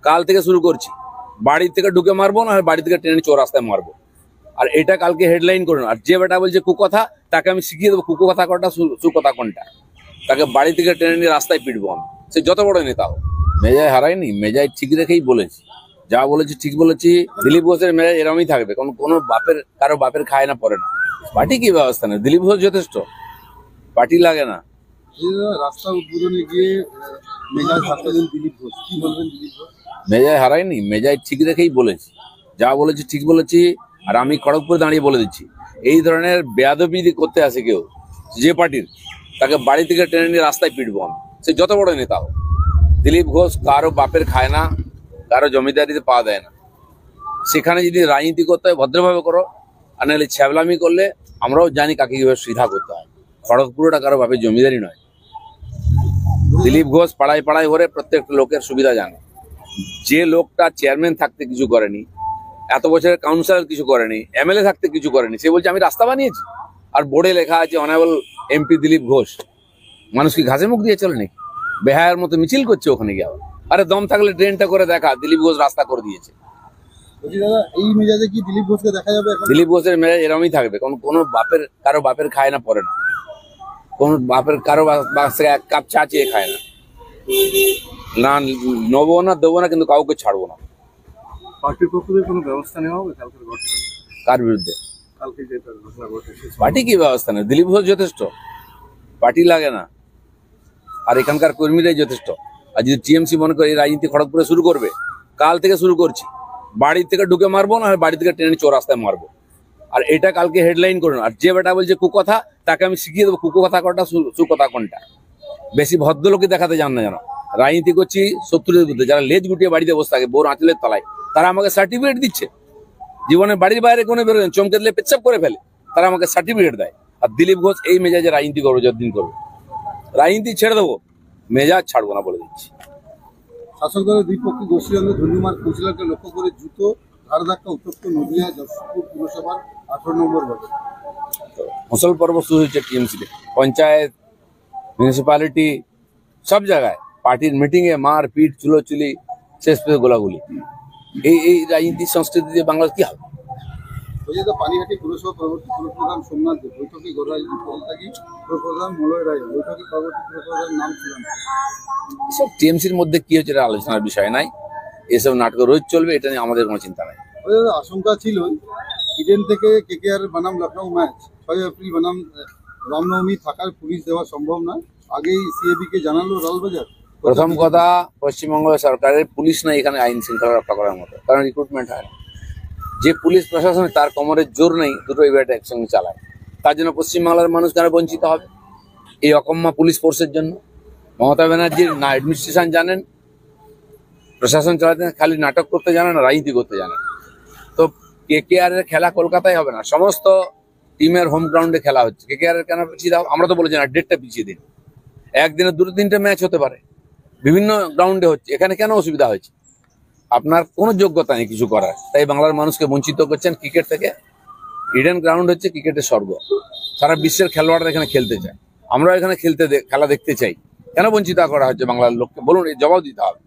কাল থেকে শুরু করছি, বাড়ি থেকে ঢুকে মারবো না বাড়ি থেকে ট্রেনে চৌরাস্তায় মারবো। আর এটা কালকে হেডলাইন করুন। আর যে বেটা বলছে কুকথা, তাকে আমি শিখিয়ে দেবো কুকথা কোনটা সুকথা কোনটা। তাকে বাড়ি থেকে ট্রেনে নিয়ে রাস্তায় পিটবো আমি, সে যত বড় নেতা হোক। মেজায় হারায়নি, মেজায় ঠিক রেখেই বলেছি, যা বলেছি ঠিক বলেছি। দিলীপ ঘোষের মেজাজ এরমই থাকবে, কোনো কারো বাপের খায় না পরে না। পার্টি কি ব্যবস্থা নেই, দিলীপ ঘোষ যথেষ্ট, পার্টি লাগে না। রাস্তা উদ্বোধনে গিয়ে মেজাজ হারালেন দিলীপ ঘোষ, কি বলবেন দিলীপ ঘোষ? মেজায় হারায়নি, মেজায় ঠিক রেখেই বলেছি, যা বলেছি ঠিক বলেছি। আর আমি খড়গপুরে দাঁড়িয়ে বলে দিচ্ছি, এই ধরনের বেয়াদবি করতে আসে কেউ যে পার্টির, তাকে বাড়ি থেকে টেনে নিয়ে রাস্তায় পিটবো আমি, সে যত বড় নেতা হোক। দিলীপ ঘোষ কারো বাপের খায় না, কারো জমিদারিতে পা দেয় না। সেখানে যদি রাজনীতি করতে হয় ভদ্রভাবে করো, আর নাহলে ছ্যাবলামি করলে আমরাও জানি কাকে কিভাবে সিধা করতে হয়। খড়গপুরটা কারো বাপের জমিদারি নয়। দিলীপ ঘোষ পাড়ায় পাড়ায় ঘরে প্রত্যেকটা লোকের সুবিধা জানে। যে লোকটা চেয়ারম্যান থাকতে কিছু করেনি, এত বছরের কাউন্সিলর কিছু করেনি, এমএলএ থাকতে কিছু করেনি, সে বলছে আমি রাস্তা বানিয়েছি। আর বোর্ডে লেখা আছে অনারেবল এমপি দিলীপ ঘোষ। মানুষ কি ঘাসে মুখ দিয়ে চলে নাকি? বেহায়ার মতো মিছিল করছে ওখানে গিয়ে। আরে দম থাকলে ট্রেনটা করে দেখা, দিলীপ ঘোষ রাস্তা করে দিয়েছে। দাদা, এই মেজাজে কি দিলীপ ঘোষকে দেখা যাবে? দিলীপ ঘোষের মেজাজ এরমই থাকবে, কারো বাপের খায় না পরে না। কারো এক কাপ চা চেয়ে খায় না। না নেবো না দেবো না, কিন্তু কাউকে ছাড়বো না। পার্টির পক্ষ থেকে কোনো ব্যবস্থা নেওয়া হবে কালকের ঘটনা? কার বিরুদ্ধে? কালকে যে ঘটনা ঘটেছে। পার্টি কি ব্যবস্থা নেই, দিলীপ ঘোষ যথেষ্ট, পার্টি লাগে না। আর এখানকার কর্মীরাই যথেষ্ট। আর যদি টিএমসি মনে করে রাজনীতি খড়গপুরে শুরু করবে, কাল থেকে শুরু করছি, বাড়ি থেকে ঢুকে মারবো না বাড়ি থেকে ট্রেনে চৌরাস্তায় মারবো। আর এটা কালকে হেডলাইন করুন। আর যে বেটা বলছে কুকথা, তাকে আমি শিখিয়ে দেবো কুকথা কোনটা সুকথা কোনটা। বেশি ভদ্রলোকই দেখাতে জান না যেন। রাজনীতি করছি শত্রুদের বিরুদ্ধে, যারা লেজ গুটিয়ে বাড়িতে বসে থাকে বোর আঁচলের তলায়, তারা আমাকে সার্টিফিকেট দিচ্ছে। জীবনে বাড়ির বাইরে কোনো বেরোবেন, চমকে দিলে পেচ্ছাপ করে ফেলে, তারা আমাকে সার্টিফিকেট দেয়। আর দিলীপ ঘোষ এই মেজাজে রাজনীতি করবে, যতদিন করবে। রাজনীতি ছেড়ে দেবো, মেজাজ ছাড়বো না বলে দিচ্ছি। শাসক দলের দুই পক্ষে গোষ্ঠীদ্বন্দ্বে ধন্যবাদ কাউন্সিলরকে লক্ষ্য করে জুতো ধার ধাক্কা উত্তপ্ত নদিয়া যশোরপুর পুরসভার 18 নম্বর ওয়ার্ডে। মুসল পর্ব শুরু হয়েছে টিএমসিতে, পঞ্চায়েত, মিউনিসিপ্যালিটি, সব জায়গায় পার্টির মিটিং এ মার পিট, চুলোচুলি, শেষ পেয়ে গোলাগুলি। এই রাজনীতির সংস্কৃতি দিয়ে বাংলাদেশ কি হবে? পানিহাটি পুরসভা পরবর্তী পুরপ্রধান সোমনাথ দেব বৈঠকে পুরপ্রধান মলয় রায় বৈঠকে পরবর্তী পুরপ্রধানের নাম ছিলেন। সব টিএমসির মধ্যে কি হচ্ছে আলোচনার বিষয় নাই। এসব নাটক রোজ চলবে, এটা নিয়ে আমাদের কোনো চিন্তা নাই। আশঙ্কা ছিল ইডেন থেকে কেকেআর বনাম লখনৌ ম্যাচ 6 এপ্রিল বনাম রামনবমী থাকার পুলিশ দেওয়া সম্ভব না, আগেই সিএবি কে জানালো লালবাজার। প্রথম কথা, পশ্চিমবঙ্গ সরকারের পুলিশ নাই এখানে আইন শৃঙ্খলা রক্ষা করার মতো, কারণ রিক্রুটমেন্ট হয় না। যে পুলিশ প্রশাসন তার কোমরের জোর নেই দুটো ইভেন্ট একসঙ্গে চালায়, তার জন্য পশ্চিমবাংলার মানুষ কেন বঞ্চিত হবে এই অকম্মা পুলিশ ফোর্সের জন্য? মমতা ব্যানার্জির না অ্যাডমিনিস্ট্রেশন জানেন, প্রশাসন চালাতে খালি নাটক করতে জানেন, রাজনীতি করতে জানেন। তো কেকেআর এর খেলা কলকাতায় হবে না, সমস্ত টিমের হোম গ্রাউন্ডে খেলা হচ্ছে। কেকেআর এর কেন পিছিয়ে দাও? আমরা তো বলেছি না, ডেটটা পিছিয়ে দিন। একদিনে 2-3টে ম্যাচ হতে পারে, বিভিন্ন গ্রাউন্ডে হচ্ছে, এখানে কেন অসুবিধা হয়েছে? আপনার কোনো যোগ্যতা নেই কিছু করার, তাই বাংলার মানুষকে বঞ্চিত করছেন ক্রিকেট থেকে। ইডেন গ্রাউন্ড হচ্ছে ক্রিকেটের স্বর্গ, সারা বিশ্বের খেলোয়াড়রা এখানে খেলতে চায়, আমরা এখানে খেলা দেখতে চাই। কেন বঞ্চিত করা হচ্ছে বাংলার লোককে? বলুন, এই জবাব দিতে হবে।